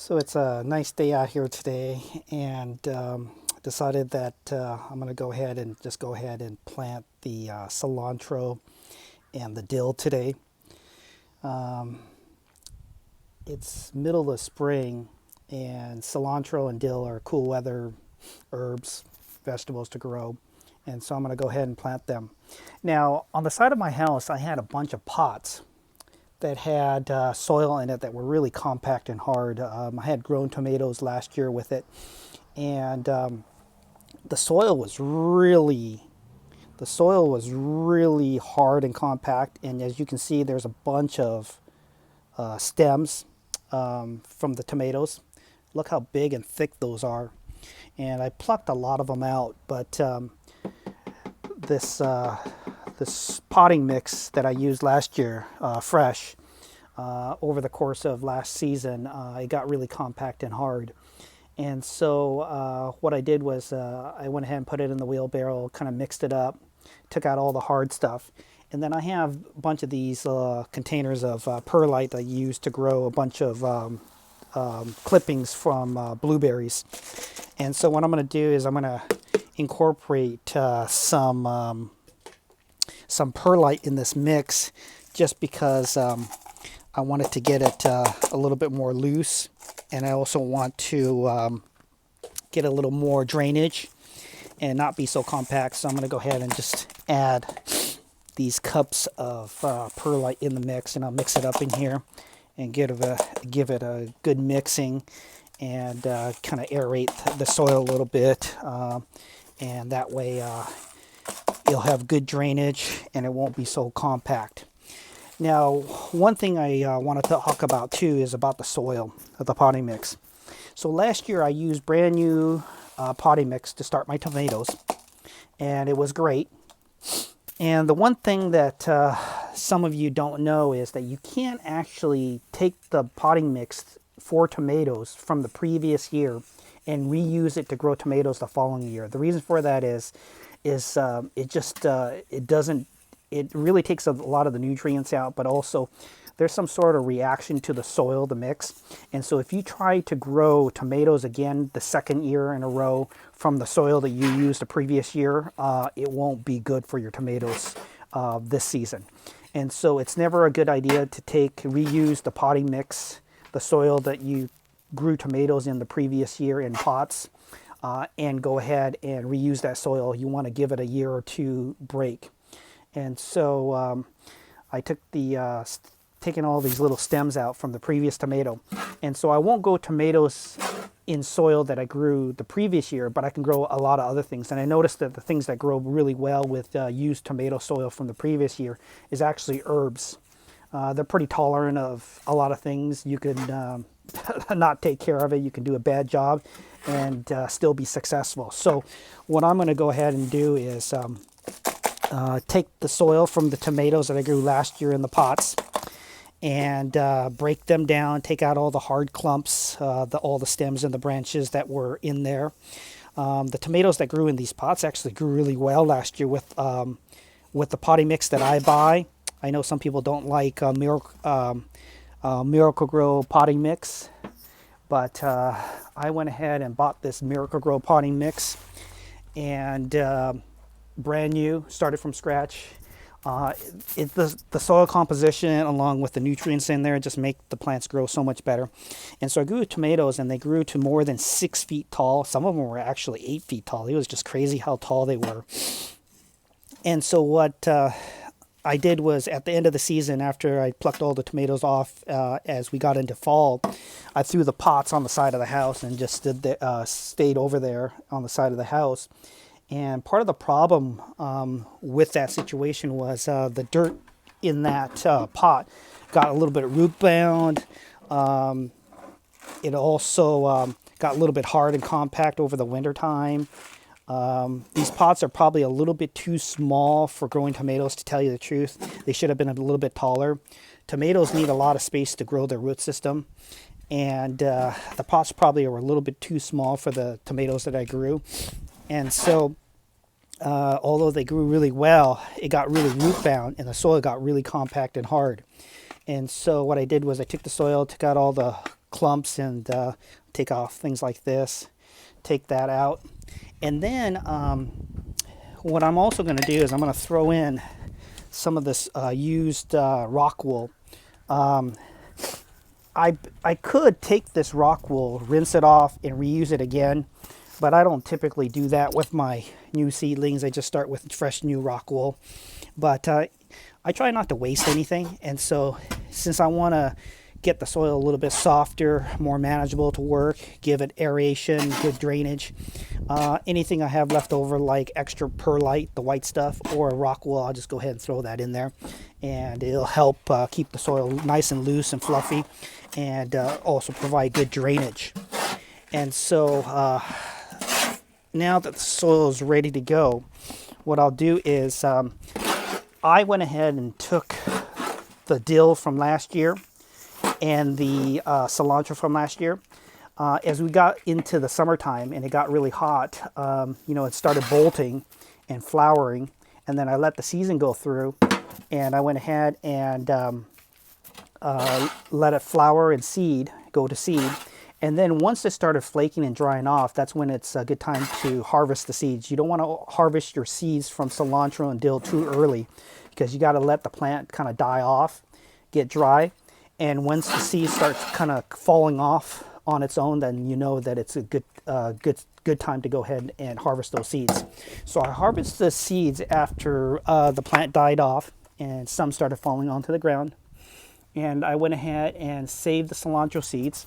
So it's a nice day out here today, and decided that I'm going to go ahead and plant the cilantro and the dill today. Um, it's middle of spring, and cilantro and dill are cool weather herbs, vegetables to grow, and so I'm going to go ahead and plant them. Now, on the side of my house, I had a bunch of pots that had soil in it that were really compact and hard. I had grown tomatoes last year with it, and the soil was really hard and compact. And as you can see, there's a bunch of stems from the tomatoes. Look how big and thick those are. And I plucked a lot of them out, but this this potting mix that I used last year, fresh, over the course of last season, it got really compact and hard. And so what I did was I went ahead and put it in the wheelbarrow, kind of mixed it up, took out all the hard stuff. And then I have a bunch of these containers of perlite I use to grow a bunch of clippings from blueberries. And so what I'm going to do is I'm going to incorporate some perlite in this mix, just because I wanted to get it a little bit more loose, and I also want to get a little more drainage and not be so compact. So I'm going to go ahead and just add these cups of perlite in the mix, and I'll mix it up in here and give it a good mixing, and kind of aerate the soil a little bit, and that way you'll have good drainage and it won't be so compact. Now, one thing I want to talk about too is about the soil of the potting mix. So last year I used brand new potting mix to start my tomatoes, and it was great. And the one thing that some of you don't know is that you can't actually take the potting mix for tomatoes from the previous year and reuse it to grow tomatoes the following year. The reason for that is it really takes a lot of the nutrients out, but also there's some sort of reaction to the soil, the mix. And so if you try to grow tomatoes again the second year in a row from the soil that you used the previous year, it won't be good for your tomatoes this season. And so it's never a good idea to reuse the potting mix, the soil that you grew tomatoes in the previous year in pots, and go ahead and reuse that soil. You want to give it a year or two break. And so I took taken all these little stems out from the previous tomato. And so I won't grow tomatoes in soil that I grew the previous year, but I can grow a lot of other things. And I noticed that the things that grow really well with used tomato soil from the previous year is actually herbs. They're pretty tolerant of a lot of things. You can not take care of it. You can do a bad job and still be successful. So what I'm going to go ahead and do is take the soil from the tomatoes that I grew last year in the pots, and break them down, take out all the hard clumps, all the stems and the branches that were in there. The tomatoes that grew in these pots actually grew really well last year with the potting mix that I buy. I know some people don't like Miracle-Gro potting mix, but I went ahead and bought this Miracle-Gro potting mix, and brand new, started from scratch. The soil composition along with the nutrients in there just make the plants grow so much better. And so I grew tomatoes, and they grew to more than 6 feet tall. Some of them were actually 8 feet tall. It was just crazy how tall they were. And so what I did was, at the end of the season, after I plucked all the tomatoes off, as we got into fall, I threw the pots on the side of the house and just stayed over there on the side of the house. And part of the problem with that situation was the dirt in that pot got a little bit root bound. It also got a little bit hard and compact over the winter time. These pots are probably a little bit too small for growing tomatoes, to tell you the truth. They should have been a little bit taller. Tomatoes need a lot of space to grow their root system, and the pots probably were a little bit too small for the tomatoes that I grew. And so, although they grew really well, it got really root bound, and the soil got really compact and hard. And so what I did was I took the soil, took out all the clumps and take off things like this. Take that out. And then what I'm also going to do is I'm going to throw in some of this used rock wool. I could take this rock wool, rinse it off, and reuse it again, but I don't typically do that with my new seedlings. I just start with fresh new rock wool. But I try not to waste anything, and so since I want to get the soil a little bit softer, more manageable to work, give it aeration, good drainage, anything I have left over like extra perlite, the white stuff, or rock wool, I'll just go ahead and throw that in there, and it'll help keep the soil nice and loose and fluffy, and also provide good drainage. And so now that the soil is ready to go, what I'll do is I went ahead and took the dill from last year and the cilantro from last year. As we got into the summertime and it got really hot, it started bolting and flowering, and then I let the season go through, and I went ahead and let it flower and go to seed. And then once it started flaking and drying off, that's when it's a good time to harvest the seeds. You don't want to harvest your seeds from cilantro and dill too early, because you got to let the plant kind of die off, get dry. And once the seed starts kind of falling off on its own, then you know that it's a good time to go ahead and harvest those seeds. So I harvested the seeds after the plant died off and some started falling onto the ground. And I went ahead and saved the cilantro seeds,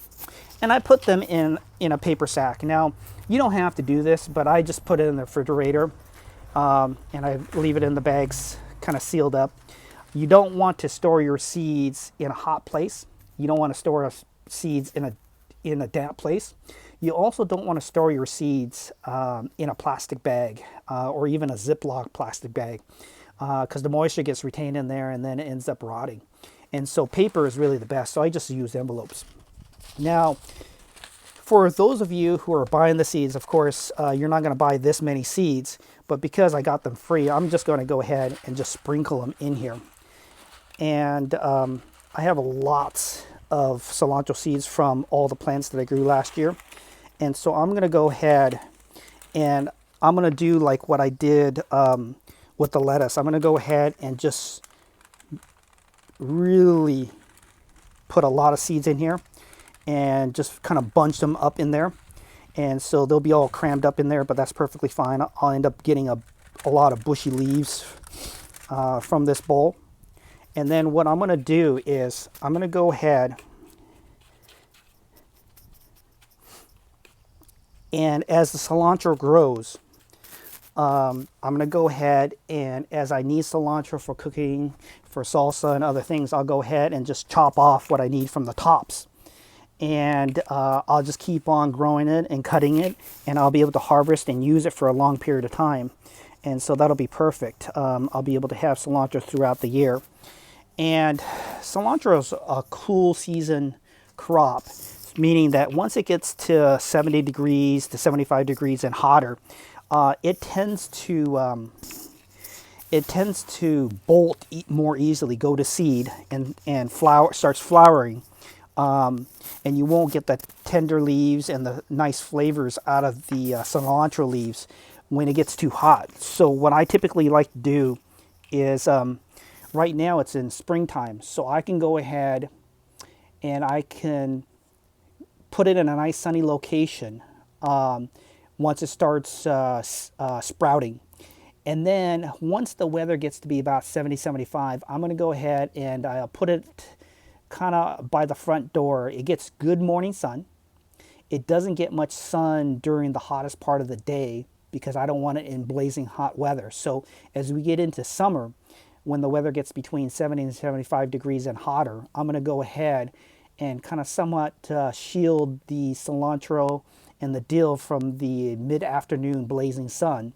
and I put them in a paper sack. Now, you don't have to do this, but I just put it in the refrigerator, and I leave it in the bags kind of sealed up. You don't want to store your seeds in a hot place. You don't want to store seeds in a damp place. You also don't want to store your seeds in a plastic bag or even a Ziploc plastic bag, because the moisture gets retained in there and then it ends up rotting. And so paper is really the best, so I just use envelopes. Now, for those of you who are buying the seeds, of course, you're not going to buy this many seeds, but because I got them free, I'm just going to go ahead and just sprinkle them in here. And I have lots of cilantro seeds from all the plants that I grew last year. And so I'm going to go ahead and I'm going to do like what I did with the lettuce. I'm going to go ahead and just really put a lot of seeds in here and just kind of bunch them up in there. And so they'll be all crammed up in there, but that's perfectly fine. I'll end up getting a lot of bushy leaves from this bowl. And then what I'm going to do is I'm going to go ahead and as the cilantro grows, I'm going to go ahead and as I need cilantro for cooking, for salsa and other things, I'll go ahead and just chop off what I need from the tops. And I'll just keep on growing it and cutting it, and I'll be able to harvest and use it for a long period of time. And so that'll be perfect. I'll be able to have cilantro throughout the year. And cilantro is a cool season crop, meaning that once it gets to 70 degrees to 75 degrees and hotter, it tends to bolt more easily, go to seed, and starts flowering. And you won't get the tender leaves and the nice flavors out of the cilantro leaves when it gets too hot. So what I typically like to do is, right now it's in springtime, so I can go ahead and I can put it in a nice sunny location once it starts sprouting. And then once the weather gets to be about 70, 75, I'm going to go ahead and I'll put it kind of by the front door. It gets good morning sun. It doesn't get much sun during the hottest part of the day because I don't want it in blazing hot weather. So as we get into summer, when the weather gets between 70 and 75 degrees and hotter, I'm going to go ahead and kind of somewhat shield the cilantro and the dill from the mid-afternoon blazing sun.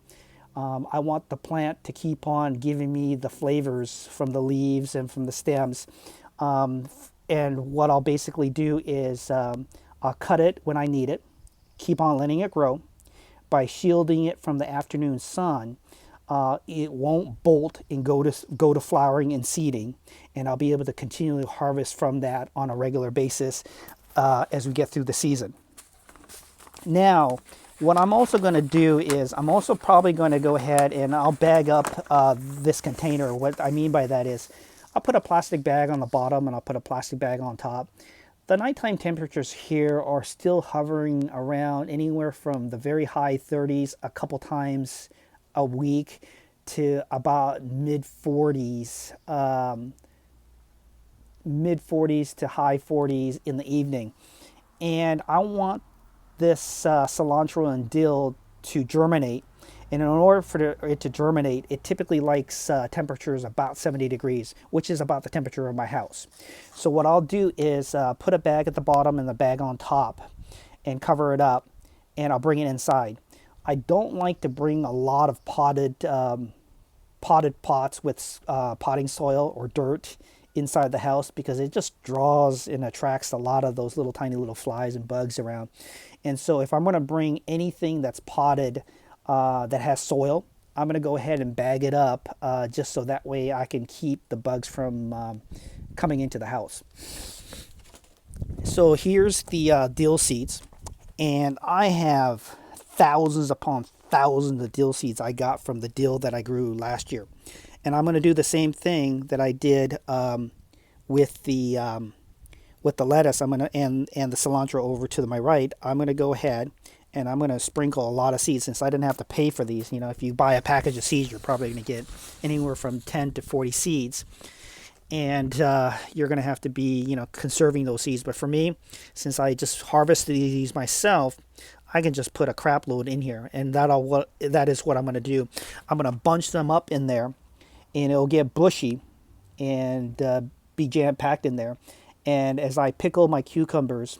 I want the plant to keep on giving me the flavors from the leaves and from the stems. And what I'll basically do is I'll cut it when I need it, keep on letting it grow. By shielding it from the afternoon sun, it won't bolt and go to flowering and seeding, and I'll be able to continually harvest from that on a regular basis as we get through the season. Now, what I'm also going to do is I'm also probably going to go ahead and I'll bag up this container. What I mean by that is I'll put a plastic bag on the bottom and I'll put a plastic bag on top. The nighttime temperatures here are still hovering around anywhere from the very high 30s a couple times a week to about mid 40s to high 40s in the evening. And I want this cilantro and dill to germinate. And in order for it to germinate, it typically likes temperatures about 70 degrees, which is about the temperature of my house. So what I'll do is put a bag at the bottom and the bag on top and cover it up, and I'll bring it inside. I don't like to bring a lot of potted pots with potting soil or dirt inside the house, because it just draws and attracts a lot of those little tiny little flies and bugs around. And so if I'm going to bring anything that's potted that has soil, I'm going to go ahead and bag it up just so that way I can keep the bugs from coming into the house. So here's the dill seeds, and I have thousands upon thousands of dill seeds I got from the dill that I grew last year. And I'm going to do the same thing that I did with the lettuce. I'm going to and the cilantro over to my right. I'm going to go ahead and I'm going to sprinkle a lot of seeds, since I didn't have to pay for these. You know, if you buy a package of seeds, you're probably going to get anywhere from 10 to 40 seeds, and you're going to have to be, you know, conserving those seeds. But for me, since I just harvested these myself, I can just put a crap load in here, and that is what I'm going to do. I'm going to bunch them up in there, and it'll get bushy and be jam-packed in there. And as I pickle my cucumbers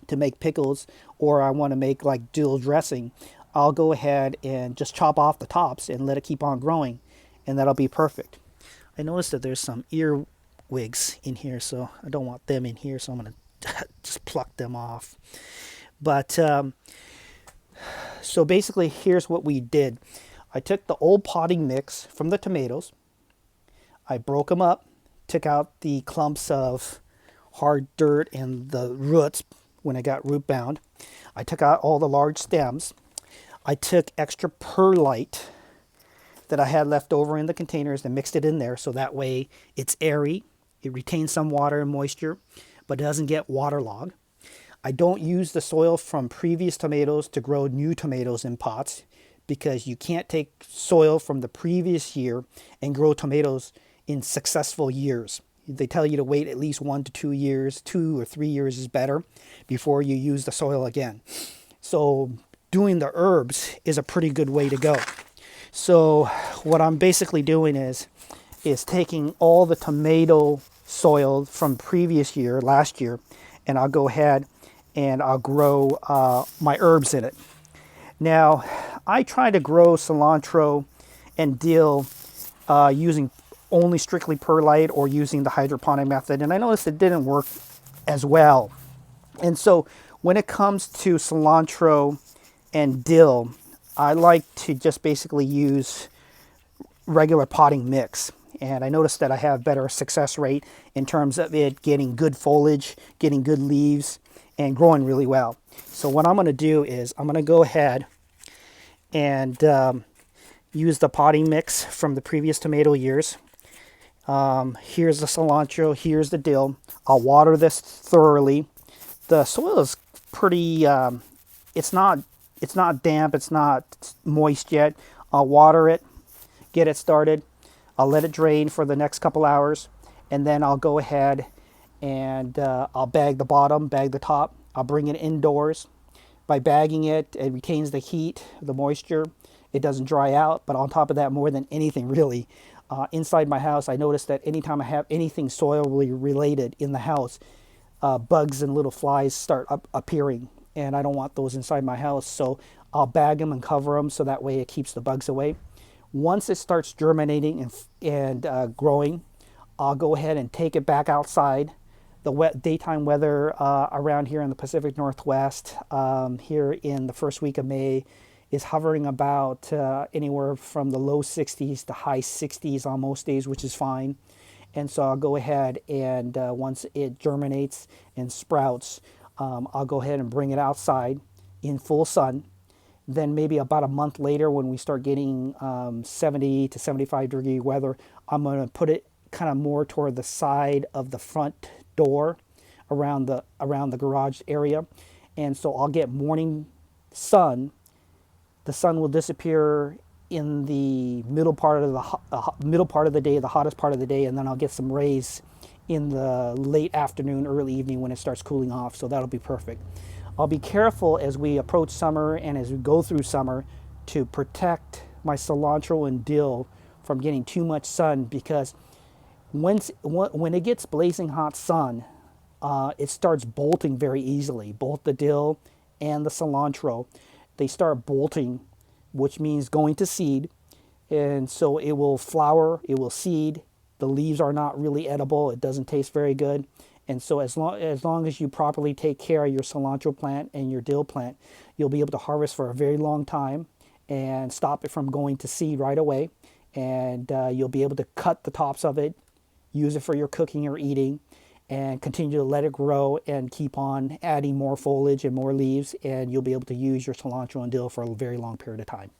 to make pickles, or I want to make like dill dressing, I'll go ahead and just chop off the tops and let it keep on growing, and that'll be perfect. I noticed that there's some earwigs in here, so I don't want them in here, so I'm going to just pluck them off. But so basically, here's what we did. I took the old potting mix from the tomatoes, I broke them up, took out the clumps of hard dirt and the roots when it got root bound. I took out all the large stems. I took extra perlite that I had left over in the containers and mixed it in there, so that way it's airy, it retains some water and moisture, but it doesn't get waterlogged. I don't use the soil from previous tomatoes to grow new tomatoes in pots, because you can't take soil from the previous year and grow tomatoes in successful years. They tell you to wait at least 1 to 2 years, 2 or 3 years is better, before you use the soil again. So doing the herbs is a pretty good way to go. So what I'm basically doing is taking all the tomato soil from previous year, last year, and I'll go ahead and I'll grow my herbs in it. Now, I try to grow cilantro and dill using only strictly perlite or using the hydroponic method, and I noticed it didn't work as well. And so when it comes to cilantro and dill, I like to just basically use regular potting mix, and I noticed that I have better success rate in terms of it getting good foliage, getting good leaves, and growing really well. So what I'm going to do is I'm going to go ahead and use the potting mix from the previous tomato years. Here's the cilantro, here's the dill. I'll water this thoroughly. The soil is pretty, it's not damp, it's not moist yet. I'll water it, get it started. I'll let it drain for the next couple hours, and then I'll go ahead and I'll bag the bottom, bag the top. I'll bring it indoors. By bagging it, it retains the heat, the moisture. It doesn't dry out, but on top of that, more than anything really, inside my house, I noticed that anytime I have anything soil related in the house, bugs and little flies start appearing, and I don't want those inside my house. So I'll bag them and cover them so that way it keeps the bugs away. Once it starts germinating and growing, I'll go ahead and take it back outside. The daytime weather around here in the Pacific Northwest, here in the first week of May, is hovering about anywhere from the low 60s to high 60s on most days, which is fine. And so I'll go ahead and once it germinates and sprouts, I'll go ahead and bring it outside in full sun. Then maybe about a month later, when we start getting 70 to 75-degree weather, I'm going to put it kind of more toward the side of the front door, around the garage area, and so I'll get morning sun. The sun will disappear in the middle part of middle part of the day, the hottest part of the day, and then I'll get some rays in the late afternoon, early evening when it starts cooling off. So that'll be perfect. I'll be careful as we approach summer and as we go through summer to protect my cilantro and dill from getting too much sun, because when it gets blazing hot sun, it starts bolting very easily. Both the dill and the cilantro, they start bolting, which means going to seed. And so it will flower, it will seed. The leaves are not really edible. It doesn't taste very good. And so as long as you properly take care of your cilantro plant and your dill plant, you'll be able to harvest for a very long time and stop it from going to seed right away. And you'll be able to cut the tops of it, use it for your cooking or eating, and continue to let it grow and keep on adding more foliage and more leaves, and you'll be able to use your cilantro and dill for a very long period of time.